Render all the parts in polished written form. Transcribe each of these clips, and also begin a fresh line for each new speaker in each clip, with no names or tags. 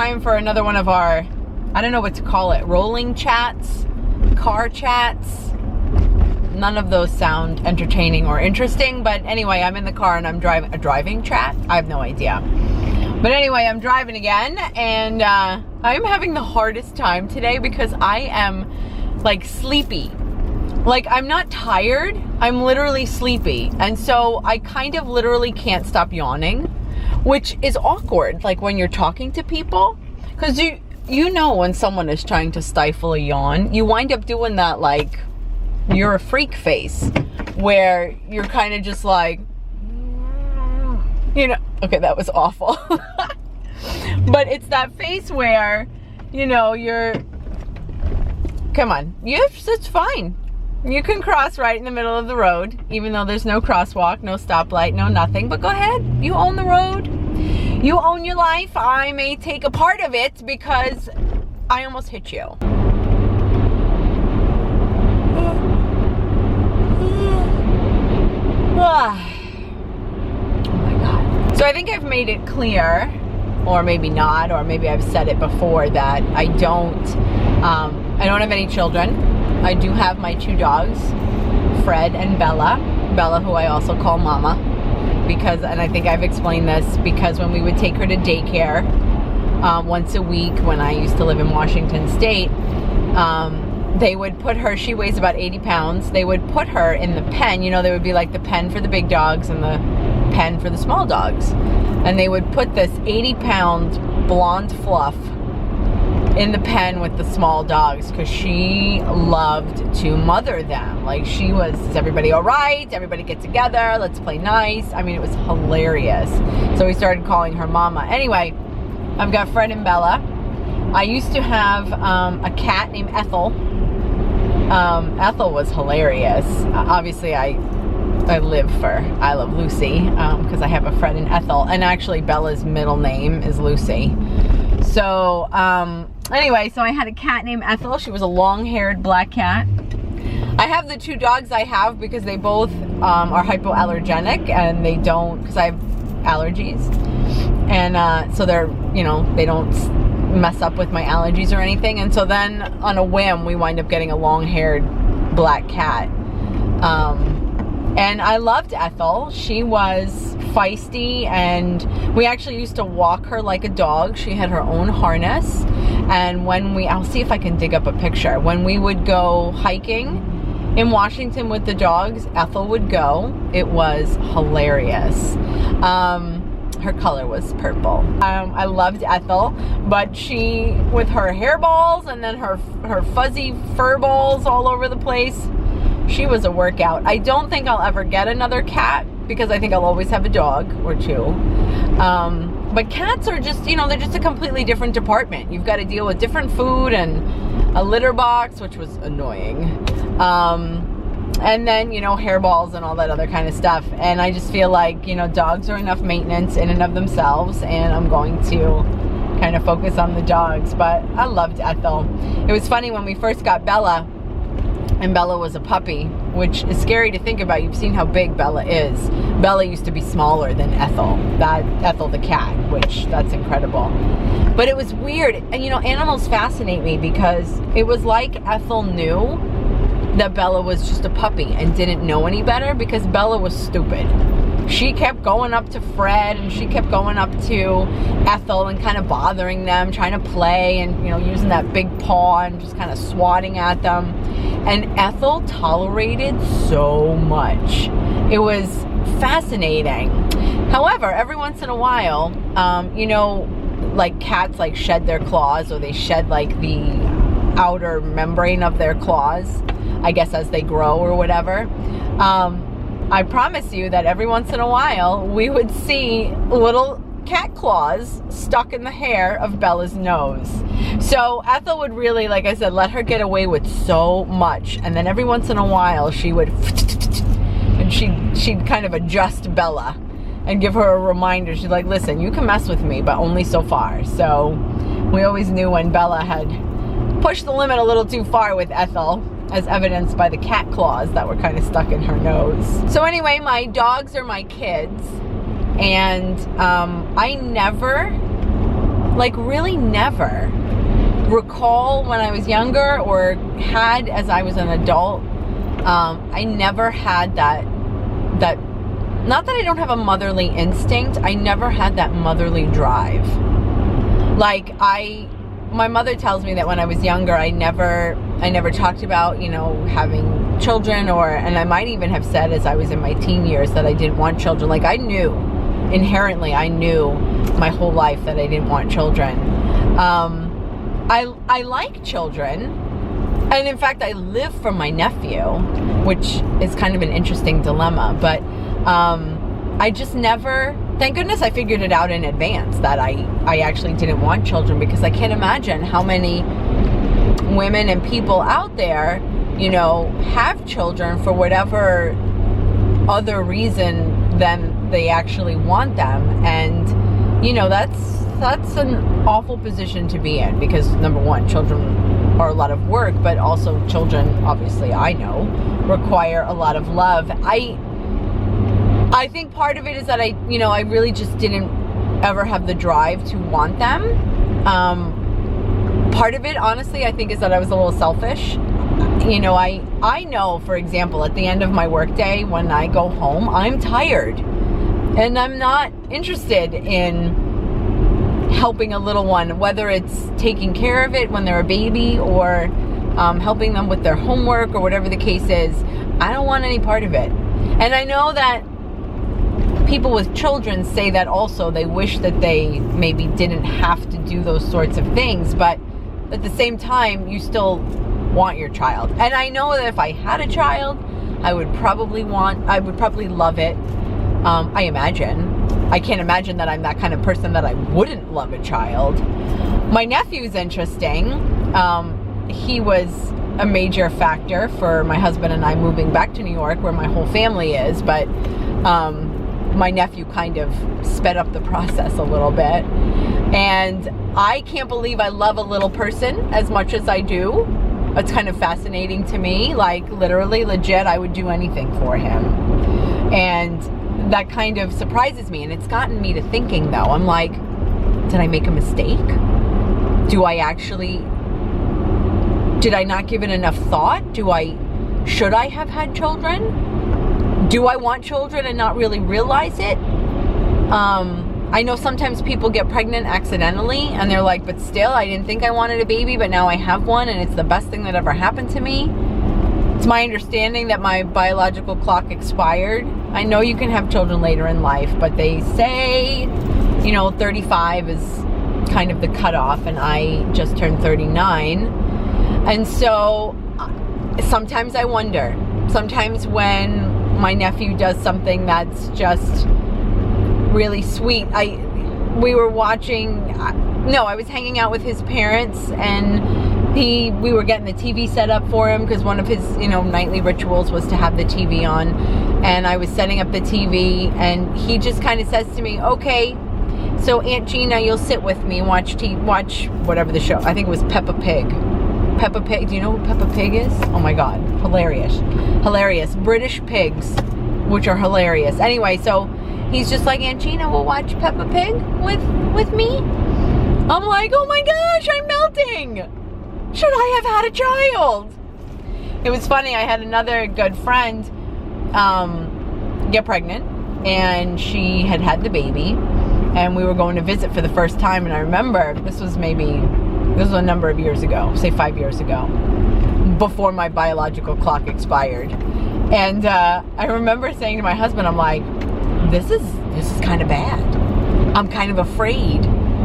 time for another one of our, I don't know what to call it, rolling chats, car chats. None of those sound entertaining or interesting, but anyway, I'm in the car and I'm driving. A driving chat? I have no idea. But anyway, I'm driving again, and I'm having the hardest time today because I am like sleepy. Like, I'm not tired, I'm literally sleepy. And so I kind of literally can't stop yawning, which is awkward, like when you're talking to people, because you know when someone is trying to stifle a yawn, you wind up doing that like you're a freak face, where you're kind of just like, you know, okay, that was awful. But it's that face where, you know, you're, come on, it's fine. You can cross right in the middle of the road, even though there's no crosswalk, no stoplight, no nothing. But go ahead, you own the road. You own your life. I may take a part of it because I almost hit you. Oh my God. So I think I've made it clear, or maybe not, or maybe I've said it before, that I don't have any children. I do have my 2 dogs, Fred and Bella. Bella, who I also call Mama, because, and I think I've explained this, because when we would take her to daycare once a week when I used to live in Washington State, they would put her, she weighs about 80 pounds, they would put her in the pen, you know, there would be like the pen for the big dogs and the pen for the small dogs. And they would put this 80-pound blonde fluff in the pen with the small dogs because she loved to mother them. Like, she was, is everybody all right? Everybody get together, let's play nice. I mean, it was hilarious. So we started calling her Mama. Anyway, I've got Fred and Bella. I used to have a cat named Ethel. Ethel was hilarious. Obviously, I love Lucy because I have a Fred and Ethel, and actually Bella's middle name is Lucy. So anyway, so I had a cat named Ethel. She was a long-haired black cat. I have the 2 dogs I have because they both are hypoallergenic, and they don't, because I have allergies, and so they're, you know, they don't mess up with my allergies or anything. And so then on a whim we wind up getting a long-haired black cat, and I loved Ethel. She was feisty, and we actually used to walk her like a dog. She had her own harness, and when I'll see if I can dig up a picture, when we would go hiking in Washington with the dogs, Ethel would go. It was hilarious. Her color was purple. I loved Ethel, but she, with her hairballs and then her fuzzy fur balls all over the place, she was a workout. I don't think I'll ever get another cat because I think I'll always have a dog or 2. But cats are just, you know, they're just a completely different department. You've got to deal with different food and a litter box, which was annoying. And then, you know, hairballs and all that other kind of stuff. And I just feel like, you know, dogs are enough maintenance in and of themselves, and I'm going to kind of focus on the dogs. But I loved Ethel. It was funny when we first got Bella, and Bella was a puppy, which is scary to think about. You've seen how big Bella is. Bella used to be smaller than Ethel, Ethel the cat, which, that's incredible. But it was weird. And, you know, animals fascinate me because it was like Ethel knew that Bella was just a puppy and didn't know any better, because Bella was stupid. She kept going up to Fred, and she kept going up to Ethel and kind of bothering them, trying to play, and, you know, using that big paw and just kind of swatting at them. And Ethel tolerated so much. It was fascinating. However, every once in a while, you know, like cats like shed their claws, or they shed like the outer membrane of their claws, I guess, as they grow or whatever. I promise you that every once in a while we would see little cat claws stuck in the hair of Bella's nose. So Ethel would really, like I said, let her get away with so much, and then every once in a while she would and she'd kind of adjust Bella and give her a reminder. She's like, listen, you can mess with me, but only so far. So we always knew when Bella had pushed the limit a little too far with Ethel, as evidenced by the cat claws that were kind of stuck in her nose. So anyway, my dogs are my kids, and I never like really never recall when I was younger or had as I was an adult. I never had that, not that I don't have a motherly instinct, I never had that motherly drive. Like my mother tells me that when I was younger, I never talked about, you know, having children, and I might even have said as I was in my teen years that I didn't want children. Like inherently I knew my whole life that I didn't want children. I like children, and in fact I live for my nephew, which is kind of an interesting dilemma, but I just never, thank goodness I figured it out in advance that I actually didn't want children, because I can't imagine how many women and people out there, you know, have children for whatever other reason than they actually want them. And you know, that's an awful position to be in, because number one, children are a lot of work, but also children, obviously I know, require a lot of love. I think part of it is that I really just didn't ever have the drive to want them. Part of it, honestly, I think is that I was a little selfish. You know, I know, for example, at the end of my workday, when I go home, I'm tired. And I'm not interested in helping a little one, whether it's taking care of it when they're a baby or helping them with their homework or whatever the case is. I don't want any part of it. And I know that people with children say that also. They wish that they maybe didn't have to do those sorts of things, but at the same time, you still want your child. And I know that if I had a child, I would probably love it. I imagine. I can't imagine that I'm that kind of person that I wouldn't love a child. My nephew's interesting. He was a major factor for my husband and I moving back to New York, where my whole family is, but my nephew kind of sped up the process a little bit. And I can't believe I love a little person as much as I do. It's kind of fascinating to me. Like, literally, legit, I would do anything for him. And that kind of surprises me. And it's gotten me to thinking, though. I'm like, did I make a mistake? Did I not give it enough thought? Should I have had children? Do I want children and not really realize it? I know sometimes people get pregnant accidentally and they're like, but still, I didn't think I wanted a baby, but now I have one and it's the best thing that ever happened to me. It's my understanding that my biological clock expired. I know you can have children later in life, but they say, 35 is kind of the cutoff, and I just turned 39. And so sometimes I wonder, sometimes when my nephew does something that's just really sweet. I was hanging out with his parents, and we were getting the TV set up for him, because one of his nightly rituals was to have the TV on, and I was setting up the TV, and he just kind of says to me, okay, so Aunt Gina, you'll sit with me and watch whatever the show, I think it was Peppa Pig. Peppa Pig, do you know who Peppa Pig is? Oh my god, hilarious British pigs, which are hilarious. Anyway, so he's just like, Aunt Gina will watch Peppa Pig with me? I'm like, oh my gosh, I'm melting. Should I have had a child? It was funny, I had another good friend get pregnant, and she had the baby, and we were going to visit for the first time, and I remember, this was a number of years ago, say 5 years ago, before my biological clock expired. And I remember saying to my husband, I'm like, this is kind of bad. I'm kind of afraid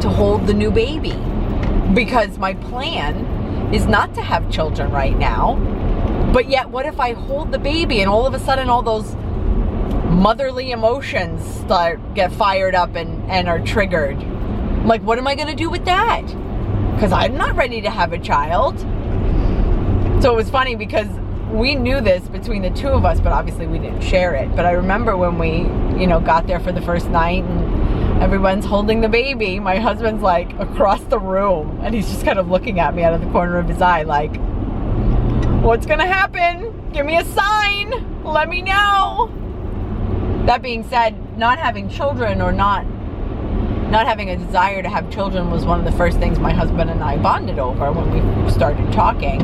to hold the new baby, because my plan is not to have children right now. But yet, what if I hold the baby and all of a sudden all those motherly emotions get fired up and are triggered? Like, what am I going to do with that? Because I'm not ready to have a child. So it was funny, because we knew this between the two of us, but obviously we didn't share it. But I remember when we, got there for the first night and everyone's holding the baby, my husband's like across the room, and he's just kind of looking at me out of the corner of his eye like, what's gonna happen? Give me a sign. Let me know. That being said, not having children or not not having a desire to have children was one of the first things my husband and I bonded over when we started talking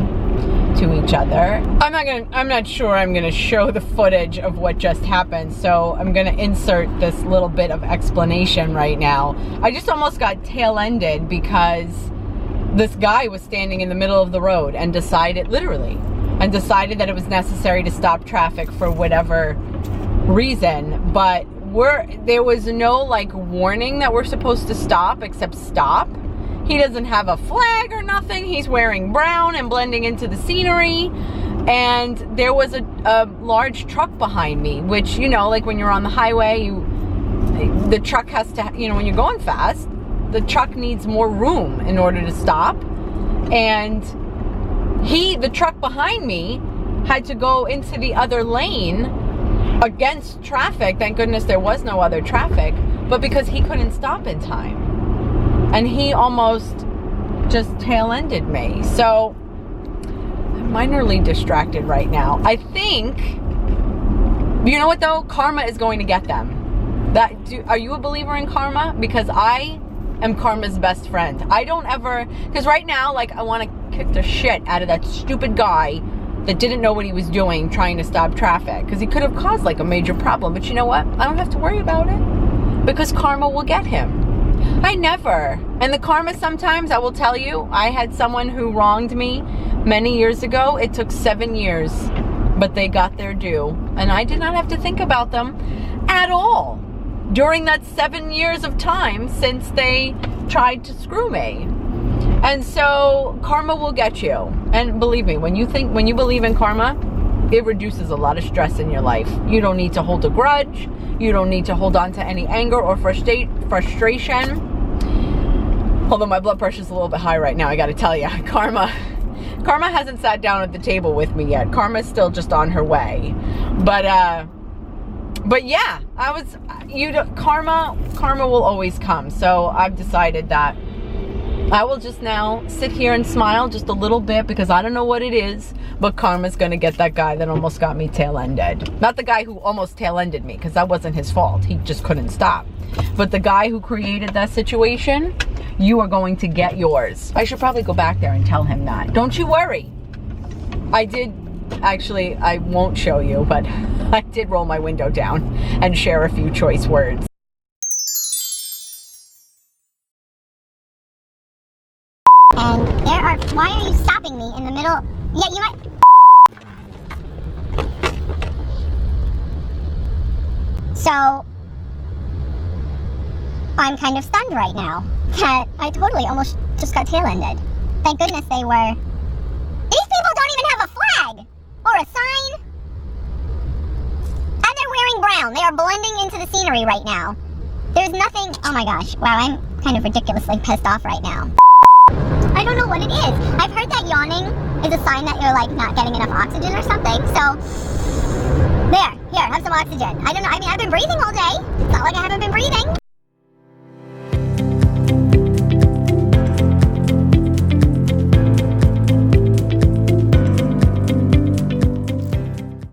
to each other. I'm not sure I'm gonna show the footage of what just happened, so I'm gonna insert this little bit of explanation right now. I just almost got tail-ended because this guy was standing in the middle of the road and decided that it was necessary to stop traffic for whatever reason, but there was no like warning that we're supposed to stop except stop. He doesn't have a flag or nothing. He's wearing brown and blending into the scenery. And there was a large truck behind me, which, you know, like when you're on the highway, the truck has to, you know, when you're going fast, the truck needs more room in order to stop. And the truck behind me had to go into the other lane against traffic. Thank goodness there was no other traffic, but because he couldn't stop in time. And he almost just tail-ended me. So I'm minorly distracted right now. I think, you know what though? Karma is going to get them. Are you a believer in karma? Because I am karma's best friend. I don't ever, because right now, like, I want to kick the shit out of that stupid guy that didn't know what he was doing trying to stop traffic. Because he could have caused like a major problem. But you know what? I don't have to worry about it. Because karma will get him. I never. And the karma sometimes, I will tell you, I had someone who wronged me many years ago. It took 7 years, but they got their due. And I did not have to think about them at all during that 7 years of time since they tried to screw me. And so karma will get you. And believe me, when you believe in karma, it reduces a lot of stress in your life. You don't need to hold a grudge. You don't need to hold on to any anger or frustration. Although my blood pressure is a little bit high right now, I gotta tell you, karma hasn't sat down at the table with me yet. Karma's still just on her way. But yeah, karma will always come. So I've decided that I will just now sit here and smile just a little bit because I don't know what it is, but karma's gonna get that guy that almost got me tail-ended. Not the guy who almost tail-ended me, because that wasn't his fault. He just couldn't stop. But the guy who created that situation, you are going to get yours. I should probably go back there and tell him that. Don't you worry. Actually, I won't show you, but I did roll my window down and share a few choice words.
And why are you stopping me in the middle? Yeah, you might. So, I'm kind of stunned right now that I totally almost just got tail-ended. Thank goodness they were. These people don't even have a flag or a sign. And they're wearing brown. They are blending into the scenery right now. There's nothing. Oh my gosh. Wow, I'm kind of ridiculously pissed off right now. I don't know what it is. I've heard that yawning is a sign that you're like not getting enough oxygen or something. So, here, have some oxygen. I don't know. I mean, I've been breathing all day. It's not like I haven't been breathing.